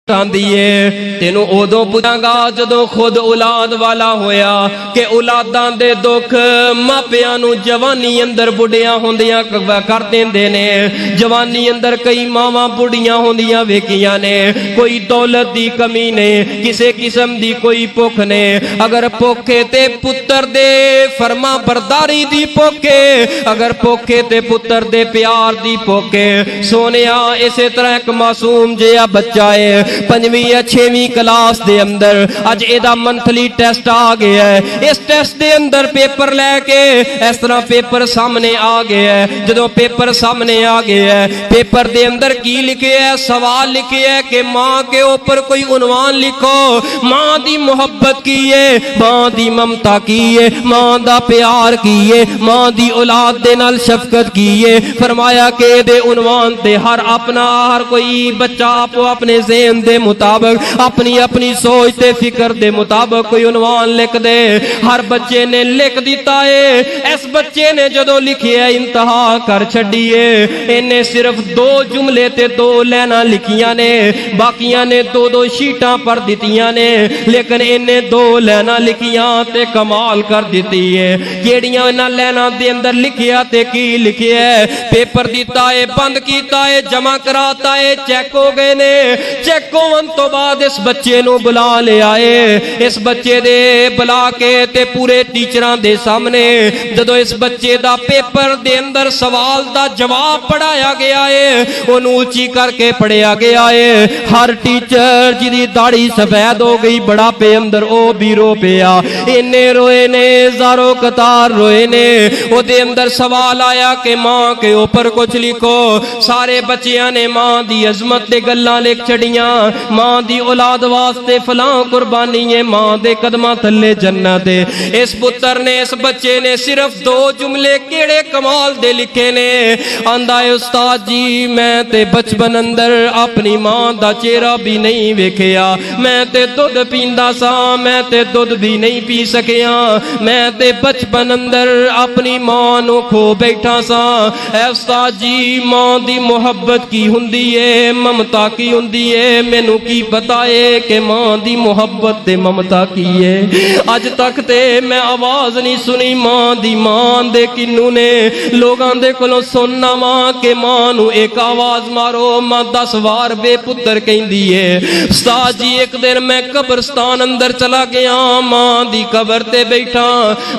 आंदी है तेनू उदों पुछांगा जदों खुद औलाद वाला होया कि औलादां दे दुख मापियां नू जवानी अंदर बुढ़ियां होंदियां कर देंदे ने। जवानी अंदर कई मावां बुढ़ियां होंदियां वेखियां ने। कोई दौलत दी कमी ने, किसी किस्म दी कोई भुख ने। अगर भुखे ते पुत्र दे फरमा बरदारी दी भुखे, अगर भुखे ते पुत्र दे प्यार दी भुखे। सोनिया इसे तरह एक मासूम जिहा बच्चा है 5वीं या 6वीं क्लास दे अंदर, अज एदा मंथली टेस्ट आ गया है। इस टेस्ट दे अंदर पेपर लैके इस तरह पेपर सामने आ गया है। जदों पेपर सामने आ गया है, पेपर दे अंदर की लिखे है, सवाल लिखे है कि मां के ऊपर कोई उन्वान लिखो। मां दी मोहब्बत की है, मां दी ममता की है, मां दा प्यार की है, मां दी औलाद दे नाल शफकत की है। फरमाया कि दे उन्वान ते हर अपना हर कोई बच्चा आपो अपने ज़हन दे मुताबिक अपनी अपनी सोच ते फिक्र दे मुताबिक कोई उन्वान लिख दे। हर बच्चे ने लिख दिता है। इस बच्चे ने जदों लिखिया इंतहा कर छड़िए। इन्हें सिर्फ 2 जुमले ते 2 लाइनां लिखियां ने, बाकियां ने 2-2 शीटां पर दितियां ने, लेकिन इन्हें 2 लाइनां लिखियां ते कमाल कर दिती है। केड़ियां इन्हां लाइनां दे अंदर लिखिया ते की लिखिया है। पेपर दिता है, बंद कीता है, जमा कराता है, चेक हो गए ने। चेक होने तो बाद इस बच्चे नू बुला ले आए। इस बच्चे दे बुला के ते पूरे टीचरां दे सामने जदों इस बच्चे दा पेपर दे अंदर सवाल दा जवाब पढ़ाया गया है, ओनू उची करके पढ़िया गया है। हर टीचर जिदी दाढ़ी सफेद हो गई बुढ़ापे अंदर ओ भी रो पिया। इन्ने रोए ने, ज़ारो कतार रोए ने। ओदे अंदर सवाल आया कि मां के ऊपर कुछ लिखो। सारे बच्चियां ने मां दी अजमत दे गल्लां लिख छड़ियां। मां दी औलाद वास्ते फलां कुर्बानी है, मां दे कदमां थल्ले जन्नत है। इस पुत्र ने, इस बच्चे ने सिर्फ 2 जुमले केड़े कमाल दे लिखे ने। आंदा है उस्ताद जी मैं ते बचपन अंदर अपनी मां दा चेहरा भी नहीं वेखिया। मैं ते दुध पींदा सा, मैं ते दुध भी नहीं पी सकिया। मैं ते बचपन अंदर अपनी मां नू खो बैठा सा। ऐ उस्ताद जी मां दी मोहब्बत की हुंदी है, ममता की हुंदी है, मैनू की पता है कि मां दी मोहब्बत ते ममता की है। अज तक ते मैं आवाज नहीं सुनी मां दी। मां दे किन्नू ने लोगां दे कोलों सुनना वा कि मां नू एक आवाज मारो, मां 10 वार बेपुत्र कहंदी है। उस्ताद जी एक दिन मैं कब्रस्तान अंदर चला गया, मां दी कबर ते बैठा।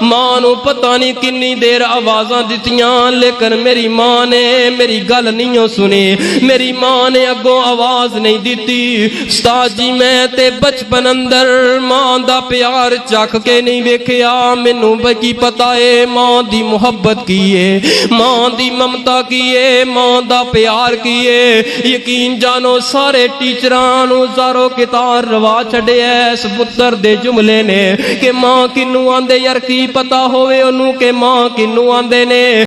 मां नू पता नहीं किन्नी देर आवाजां दित्तियां, लेकिन मेरी मां ने मेरी गल नहीं सुनी। मेरी मां ने अगों आवाज नहीं दी। उस्ताद जी मैं ते बचपन अंदर मां दा प्यार चख के नहीं वेखिया। मैनू की पता है मां दी मोहब्बत की है, मां दी ममता की है, मां दा प्यार की है। यकीन जानो सारे टीचरां नू ज़ारो कितार रवा छड़िया इस पुत्र दे जुमले ने कि मां किनू आंदे। यार की पता होवे ओनू कि मां किनू आंदे ने।